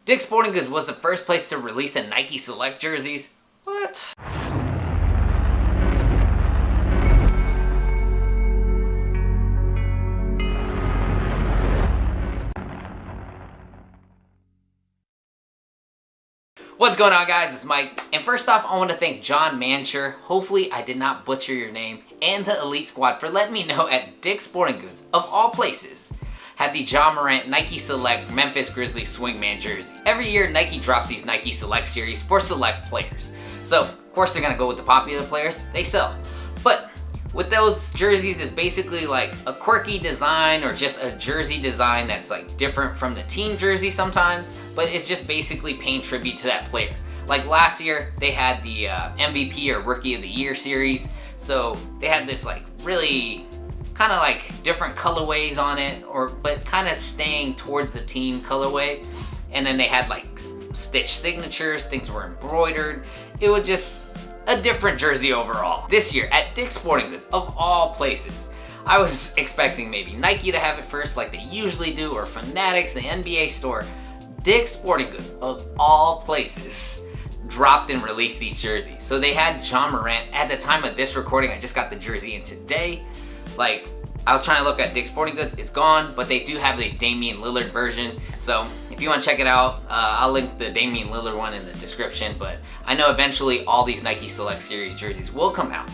Dick's Sporting Goods was the first place to release a Nike Select jerseys. What? What's going on, guys? It's Mike, and first off, I want to thank John Mancher, hopefully I did not butcher your name, and the Elite Squad for letting me know at Dick's Sporting Goods, of all places, had the Ja Morant Nike Select Memphis Grizzlies Swingman jersey. Every year, Nike drops these Nike Select series for select players. So, of course, they're going to go with the popular players. They sell. But with those jerseys, it's basically like a quirky design or just a jersey design that's like different from the team jersey sometimes, but it's just basically paying tribute to that player. Like last year, they had the MVP or Rookie of the Year series. So they had this like really kind of like different colorways on it, but kind of staying towards the team colorway. And then they had like stitched signatures, things were embroidered. It was just a different jersey overall. This year at Dick's Sporting Goods, of all places, I was expecting maybe Nike to have it first like they usually do, or Fanatics, the NBA store. Dick's Sporting Goods, of all places, dropped and released these jerseys. So they had Ja Morant. At the time of this recording, I just got the jersey in today. Like, I was trying to look at Dick's Sporting Goods, it's gone, but they do have the Damian Lillard version. So if you want to check it out, I'll link the Damian Lillard one in the description. But I know eventually all these Nike Select Series jerseys will come out.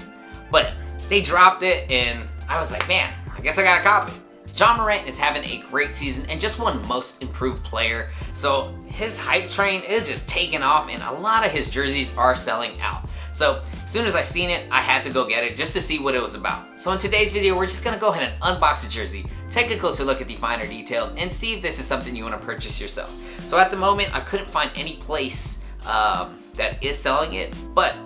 But they dropped it, and I was like, man, I guess I gotta copy. Ja Morant is having a great season and just won Most Improved Player. So his hype train is just taking off, and a lot of his jerseys are selling out. So as soon as I seen it, I had to go get it just to see what it was about. So in today's video, we're just gonna go ahead and unbox the jersey, take a closer look at the finer details, and see if this is something you want to purchase yourself. So at the moment, I couldn't find any place that is selling it, but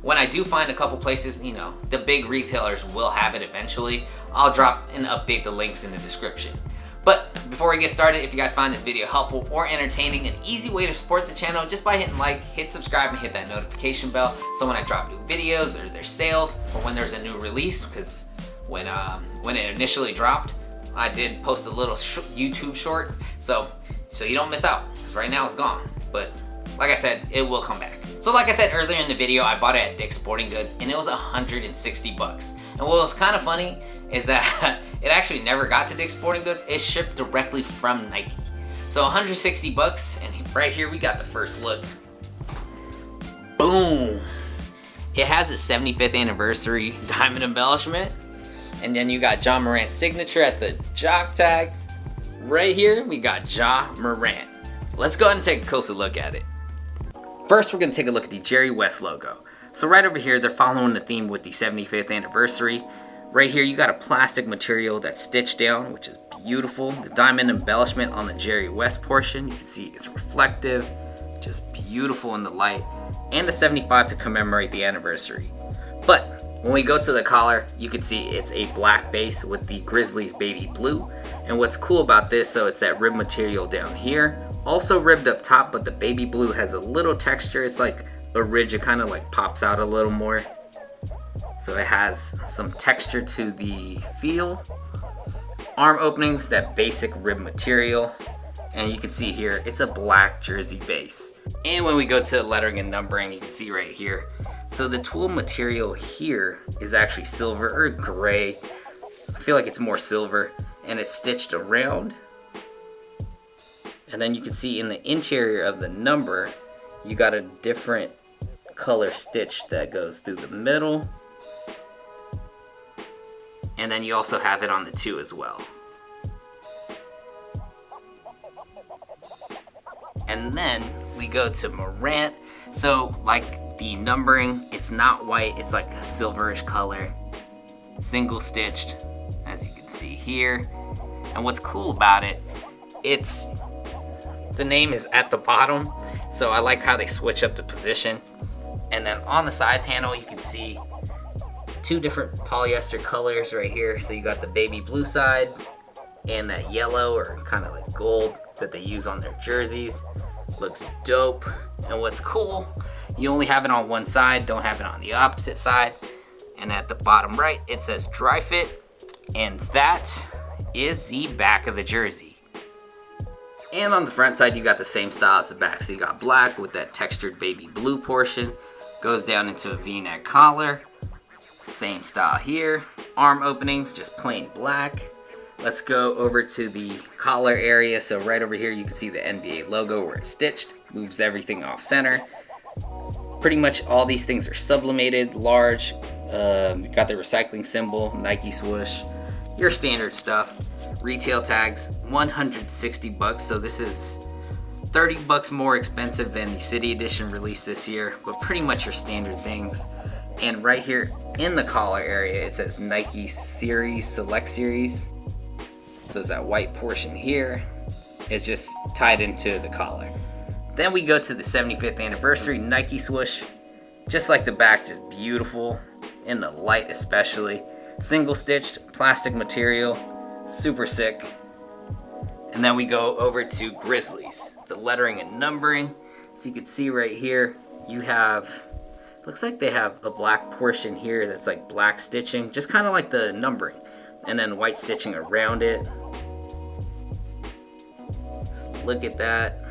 when I do find a couple places, you know, the big retailers will have it eventually. I'll drop and update the links in the description. But before we get started, if you guys find this video helpful or entertaining, an easy way to support the channel just by hitting like, hit subscribe, and hit that notification bell. So when I drop new videos, or there's sales, or when there's a new release, because when it initially dropped, I did post a little YouTube short, so you don't miss out, because right now it's gone. But like I said, it will come back. So like I said earlier in the video, I bought it at Dick's Sporting Goods, and it was 160 bucks. And what was kind of funny is that it actually never got to Dick's Sporting Goods. It shipped directly from Nike. So 160 bucks, and right here we got the first look. Boom! It has a 75th anniversary diamond embellishment, and then you got Ja Morant's signature at the jock tag. Right here, we got Ja Morant. Let's go ahead and take a closer look at it. First, we're going to take a look at the Jerry West logo. So right over here, they're following the theme with the 75th anniversary. Right here, you got a plastic material that's stitched down, which is beautiful. The diamond embellishment on the Jerry West portion, you can see it's reflective, just beautiful in the light, and the 75 to commemorate the anniversary. But when we go to the collar, you can see it's a black base with the Grizzlies baby blue. And what's cool about this, so it's that rib material down here, also ribbed up top, but the baby blue has a little texture. It's like a ridge, it kind of like pops out a little more. So it has some texture to the feel. Arm openings, that basic rib material. And you can see here, it's a black jersey base. And when we go to lettering and numbering, you can see right here. So the tool material here is actually silver or gray. I feel like it's more silver, and it's stitched around. And then you can see in the interior of the number, you got a different color stitch that goes through the middle. And then you also have it on the 2 as well. And then we go to Morant. So like the numbering, it's not white, it's like a silverish color. Single stitched, as you can see here. And what's cool about it, the name is at the bottom. So I like how they switch up the position. And then on the side panel, you can see 2 different polyester colors right here. So you got the baby blue side and that yellow or kind of like gold that they use on their jerseys. Looks dope. And what's cool, you only have it on one side, don't have it on the opposite side. And at the bottom right, it says dry fit. And that is the back of the jersey. And on the front side, you got the same style as the back. So you got black with that textured baby blue portion. Goes down into a V-neck collar. Same style here. Arm openings, just plain black. Let's go over to the collar area. So right over here, you can see the NBA logo where it's stitched. Moves everything off center. Pretty much all these things are sublimated, large. You got the recycling symbol, Nike swoosh, your standard stuff. Retail tags, 160 bucks. So this is 30 bucks more expensive than the City Edition released this year, but pretty much your standard things. And right here in the collar area, it says Nike Series, Select Series. So it's that white portion here. It's just tied into the collar. Then we go to the 75th anniversary Nike swoosh. Just like the back, just beautiful. In the light especially. Single stitched plastic material. Super sick. And then we go over to Grizzlies. The lettering and numbering. So you can see right here, you have, looks like they have a black portion here that's like black stitching. Just kind of like the numbering. And then white stitching around it. Just look at that.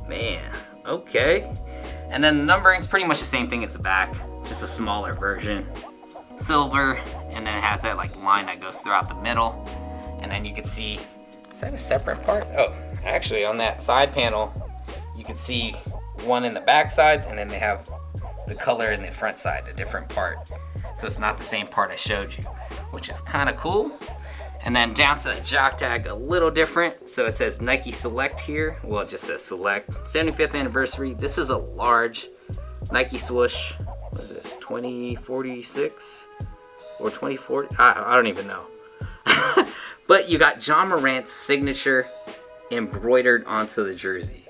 Man, okay. And then the numbering's pretty much the same thing as the back, just a smaller version. Silver, and then it has that like line that goes throughout the middle. And then you can see, is that a separate part? Oh, actually on that side panel, you can see one in the back side, and then they have the color in the front side, a different part. So it's not the same part I showed you, which is kind of cool. And then down to the jock tag, a little different. So it says Nike Select here. Well, it just says Select. 75th anniversary. This is a large Nike swoosh. What is this, 2046 or 2040? I don't even know. But you got John Morant's signature embroidered onto the jersey.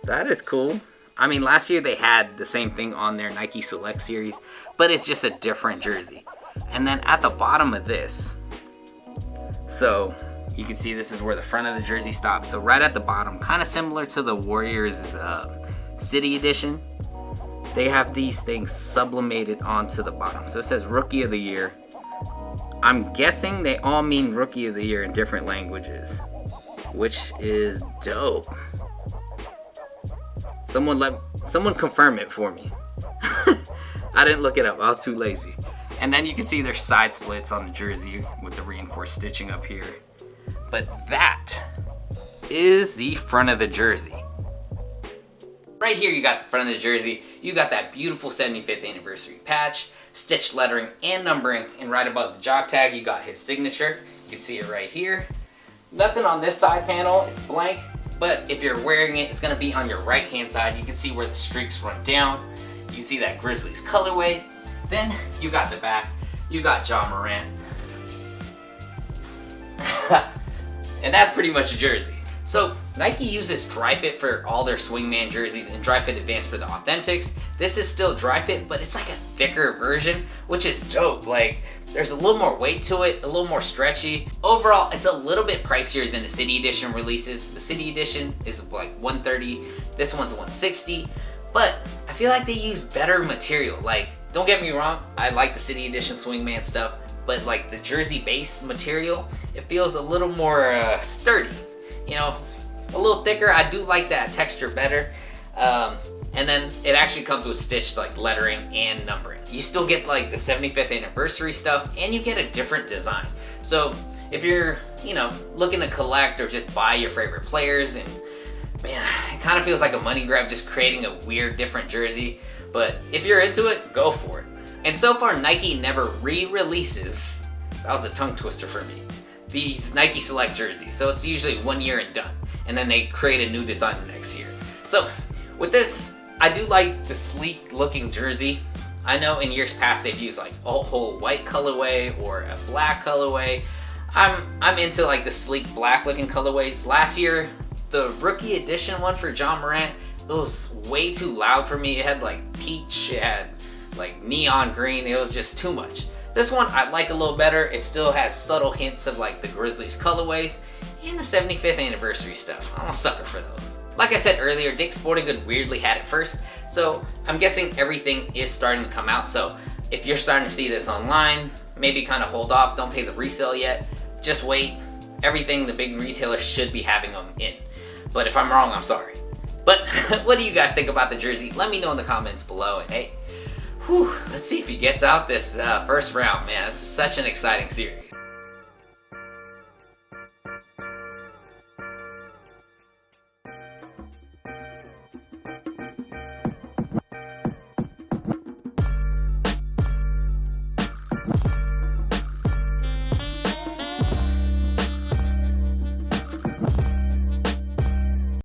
That is cool. I mean, last year they had the same thing on their Nike Select series, but it's just a different jersey. And then at the bottom of this, so you can see this is where the front of the jersey stops. So right at the bottom, kind of similar to the Warriors City Edition, they have these things sublimated onto the bottom. So it says Rookie of the Year. I'm guessing they all mean Rookie of the Year in different languages, which is dope. Someone confirm it for me. I didn't look it up. I was too lazy. And then you can see there's side splits on the jersey with the reinforced stitching up here. But that is the front of the jersey. Right here you got the front of the jersey. You got that beautiful 75th anniversary patch, stitched lettering and numbering, and right above the jock tag you got his signature. You can see it right here. Nothing on this side panel, it's blank. But if you're wearing it, it's going to be on your right hand side. You can see where the streaks run down. You see that Grizzlies colorway. Then you got the back. You got John Morant. And that's pretty much a jersey. So Nike uses dry fit for all their Swingman jerseys and dry fit advanced for the authentics. This is still dry fit, but it's like a thicker version, which is dope. Like, there's a little more weight to it, a little more stretchy. Overall, it's a little bit pricier than the City Edition releases. The City Edition is like $130, this one's $160, but I feel like they use better material. Like, don't get me wrong, I like the City Edition Swingman stuff, but like the jersey base material, it feels a little more sturdy, you know, a little thicker. I do like that texture better. And then it actually comes with stitched like lettering and numbering. You still get like the 75th anniversary stuff, and you get a different design. So if you're, you know, looking to collect or just buy your favorite players, and man, it kind of feels like a money grab just creating a weird different jersey. But if you're into it, go for it. And so far, Nike never re-releases, that was a tongue twister for me, these Nike Select jerseys. So it's usually 1 year and done. And then they create a new design the next year. So with this, I do like the sleek looking jersey. I know in years past they've used like a whole white colorway or a black colorway. I'm into like the sleek black looking colorways. Last year, the rookie edition one for John Morant, it was way too loud for me. It had like peach, it had like neon green. It was just too much. This one I like a little better. It still has subtle hints of like the Grizzlies colorways and the 75th anniversary stuff. I'm a sucker for those. Like I said earlier, Dick's Sporting Goods weirdly had it first, so I'm guessing everything is starting to come out. So if you're starting to see this online, maybe kind of hold off, don't pay the resale yet. Just wait. Everything, the big retailers should be having them in. But if I'm wrong, I'm sorry. But what do you guys think about the jersey? Let me know in the comments below. And hey, let's see if he gets out this first round, man. This is such an exciting series.